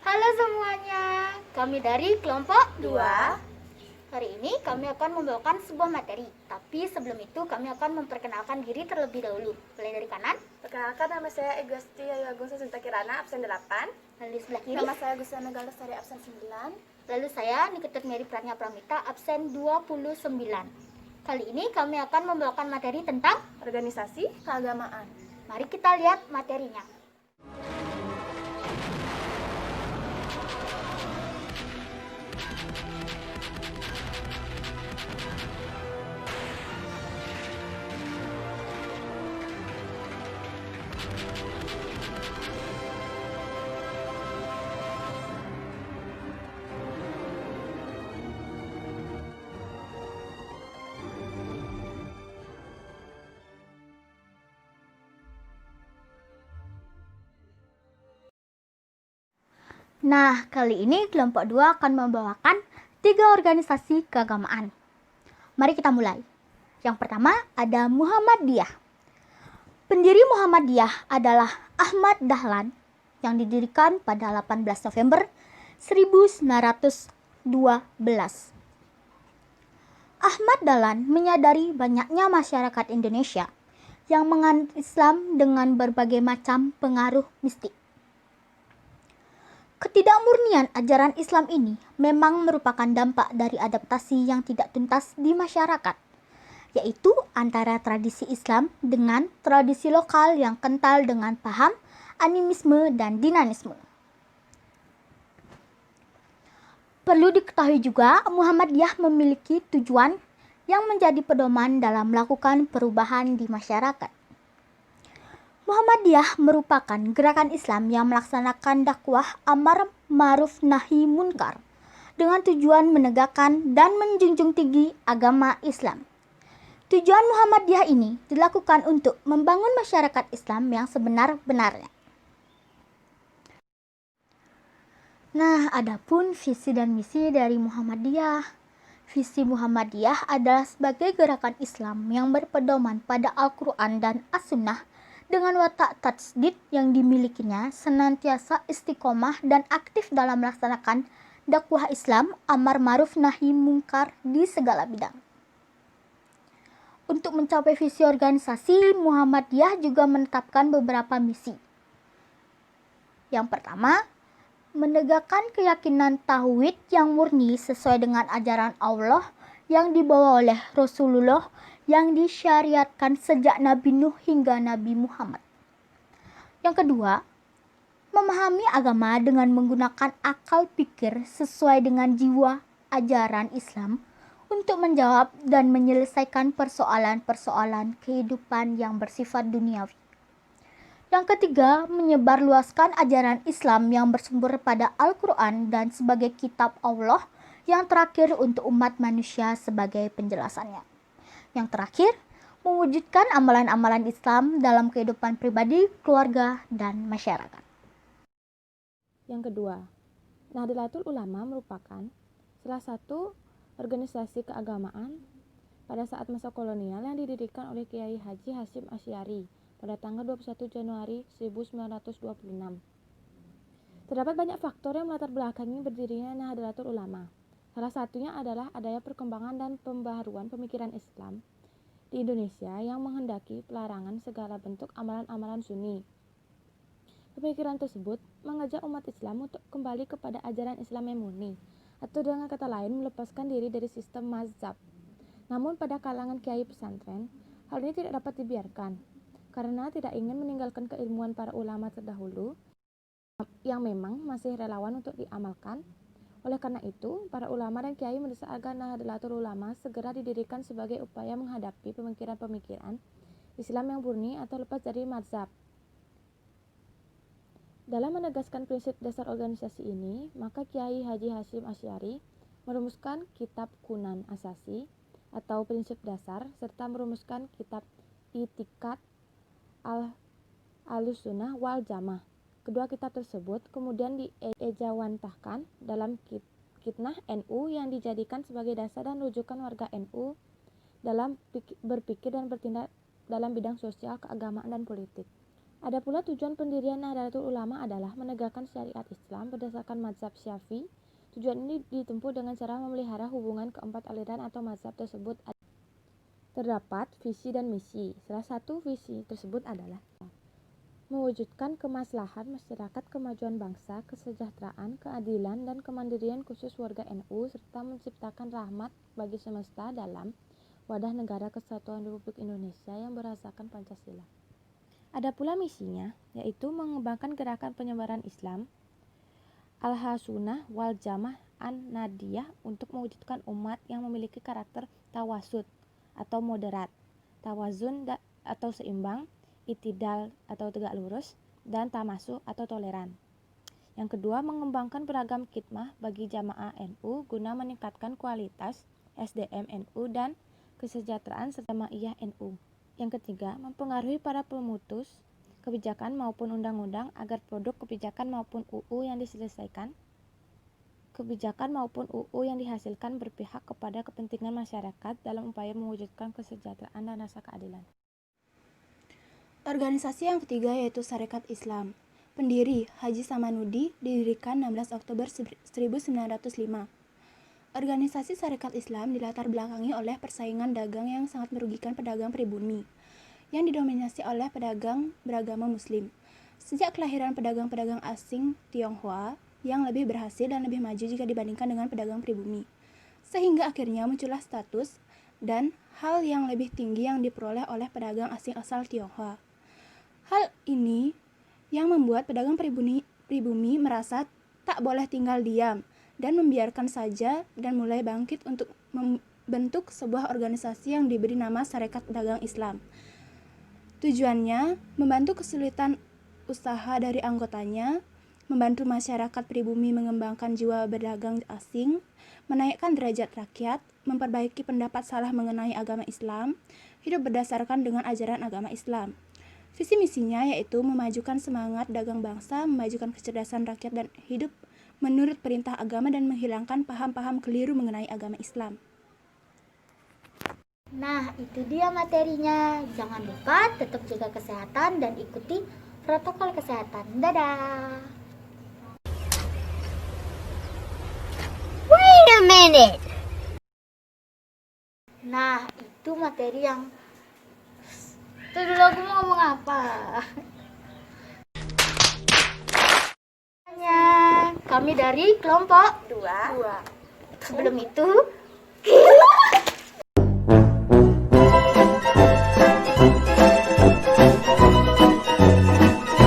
Halo semuanya, kami dari kelompok 2. Hari ini kami akan membawakan sebuah materi. Tapi sebelum itu kami akan memperkenalkan diri terlebih dahulu. Mulai dari kanan. Perkenalkan, nama saya Egwasti Ayu Agung Susinta Kirana, absen 8. Lalu sebelah kiri. Nama saya Gustiana Galestari, absen 9. Lalu saya Nikita Mary Pratnya Pramita, absen 29. Kali ini kami akan membawakan materi tentang Organisasi keagamaan. Mari kita lihat materinya. Nah, kali ini kelompok 2 akan membawakan 3 organisasi keagamaan. Mari kita mulai. Yang pertama ada Muhammadiyah. Pendiri Muhammadiyah adalah Ahmad Dahlan yang didirikan pada 18 November 1912. Ahmad Dahlan menyadari banyaknya masyarakat Indonesia yang menganut Islam dengan berbagai macam pengaruh mistik. Ketidakmurnian ajaran Islam ini memang merupakan dampak dari adaptasi yang tidak tuntas di masyarakat, yaitu antara tradisi Islam dengan tradisi lokal yang kental dengan paham, animisme, dan dinamisme. Perlu diketahui juga, Muhammadiyah memiliki tujuan yang menjadi pedoman dalam melakukan perubahan di masyarakat. Muhammadiyah merupakan gerakan Islam yang melaksanakan dakwah amar ma'ruf nahi munkar dengan tujuan menegakkan dan menjunjung tinggi agama Islam. Tujuan Muhammadiyah ini dilakukan untuk membangun masyarakat Islam yang sebenar-benarnya. Nah, adapun visi dan misi dari Muhammadiyah. Visi Muhammadiyah adalah sebagai gerakan Islam yang berpedoman pada Al-Quran dan As-Sunnah dengan watak tajdid yang dimilikinya senantiasa istiqomah dan aktif dalam melaksanakan dakwah Islam amar ma'ruf nahi munkar di segala bidang. Untuk mencapai visi organisasi, Muhammadiyah juga menetapkan beberapa misi. Yang pertama, menegakkan keyakinan tauhid yang murni sesuai dengan ajaran Allah yang dibawa oleh Rasulullah yang disyariatkan sejak Nabi Nuh hingga Nabi Muhammad. Yang kedua, memahami agama dengan menggunakan akal pikir sesuai dengan jiwa ajaran Islam untuk menjawab dan menyelesaikan persoalan-persoalan kehidupan yang bersifat duniawi. Yang ketiga, menyebarluaskan ajaran Islam yang bersumber pada Al-Quran dan sebagai kitab Allah yang terakhir untuk umat manusia sebagai penjelasannya. Yang terakhir, mewujudkan amalan-amalan Islam dalam kehidupan pribadi, keluarga, dan masyarakat. Yang kedua, Nahdlatul Ulama merupakan salah satu organisasi keagamaan pada saat masa kolonial yang didirikan oleh Kiai Haji Hasyim Asy'ari pada tanggal 21 Januari 1926. Terdapat banyak faktor yang melatar belakangi berdirinya Nahdlatul Ulama. Salah satunya adalah adanya perkembangan dan pembaharuan pemikiran Islam di Indonesia yang menghendaki pelarangan segala bentuk amalan-amalan Sunni. Pemikiran tersebut mengajak umat Islam untuk kembali kepada ajaran Islam yang murni, atau dengan kata lain melepaskan diri dari sistem mazhab. Namun pada kalangan kiai pesantren, hal ini tidak dapat dibiarkan, karena tidak ingin meninggalkan keilmuan para ulama terdahulu yang memang masih relawan untuk diamalkan. Oleh karena itu, para ulama dan kiai mendesak agar Nahdlatul Ulama segera didirikan sebagai upaya menghadapi pemikiran-pemikiran Islam yang murni atau lepas dari mazhab. Dalam menegaskan prinsip dasar organisasi ini, maka Kiai Haji Hasyim Asy'ari merumuskan kitab Kunan Asasi atau prinsip dasar serta merumuskan kitab I'tiqad Ahlussunnah wal Jamaah. Kedua kitab tersebut kemudian diejawantahkan dalam Kitnah NU yang dijadikan sebagai dasar dan rujukan warga NU dalam berpikir dan bertindak dalam bidang sosial, keagamaan, dan politik. Ada pula tujuan pendirian Nahdlatul Ulama adalah menegakkan syariat Islam berdasarkan mazhab Syafi'i. Tujuan ini ditempuh dengan cara memelihara hubungan keempat aliran atau mazhab tersebut. Terdapat visi dan misi. Salah satu visi tersebut adalah mewujudkan kemaslahan masyarakat, kemajuan bangsa, kesejahteraan, keadilan, dan kemandirian khusus warga NU, serta menciptakan rahmat bagi semesta dalam wadah negara kesatuan Republik Indonesia yang berasaskan Pancasila. Ada pula misinya, yaitu mengembangkan gerakan penyebaran Islam Al-Sunnah wal Jamaah An-Nadiyah untuk mewujudkan umat yang memiliki karakter tawasud atau moderat, tawazun atau seimbang, itidal atau tegak lurus, dan tamasuk atau toleran. Yang kedua, mengembangkan beragam khidmah bagi jamaah NU guna meningkatkan kualitas SDM NU dan kesejahteraan serta jamaiyah NU. Yang ketiga, mempengaruhi para pemutus kebijakan maupun undang-undang agar produk kebijakan maupun UU yang dihasilkan berpihak kepada kepentingan masyarakat dalam upaya mewujudkan kesejahteraan dan rasa keadilan. Organisasi yang ketiga yaitu Sarekat Islam. Pendiri Haji Samanudi, didirikan 16 Oktober 1905. Organisasi Sarekat Islam dilatar belakangi oleh persaingan dagang yang sangat merugikan pedagang pribumi, yang didominasi oleh pedagang beragama Muslim. Sejak kelahiran pedagang-pedagang asing Tionghoa yang lebih berhasil dan lebih maju jika dibandingkan dengan pedagang pribumi, sehingga akhirnya muncullah status dan hal yang lebih tinggi yang diperoleh oleh pedagang asing asal Tionghoa. Hal ini yang membuat pedagang pribumi merasa tak boleh tinggal diam dan membiarkan saja dan mulai bangkit untuk membentuk sebuah organisasi yang diberi nama Sarekat Dagang Islam. Tujuannya membantu kesulitan usaha dari anggotanya, membantu masyarakat pribumi mengembangkan jiwa berdagang asing, menaikkan derajat rakyat, memperbaiki pendapat salah mengenai agama Islam, hidup berdasarkan dengan ajaran agama Islam. Visi misinya yaitu memajukan semangat dagang bangsa, memajukan kecerdasan rakyat dan hidup menurut perintah agama dan menghilangkan paham-paham keliru mengenai agama Islam. Nah, itu dia materinya. Jangan lupa tetap jaga kesehatan dan ikuti protokol kesehatan. Dadah! Wait a minute! Nah, itu materi yang... Tuh dulu aku mau ngomong apa? Kami dari kelompok 2. Sebelum itu,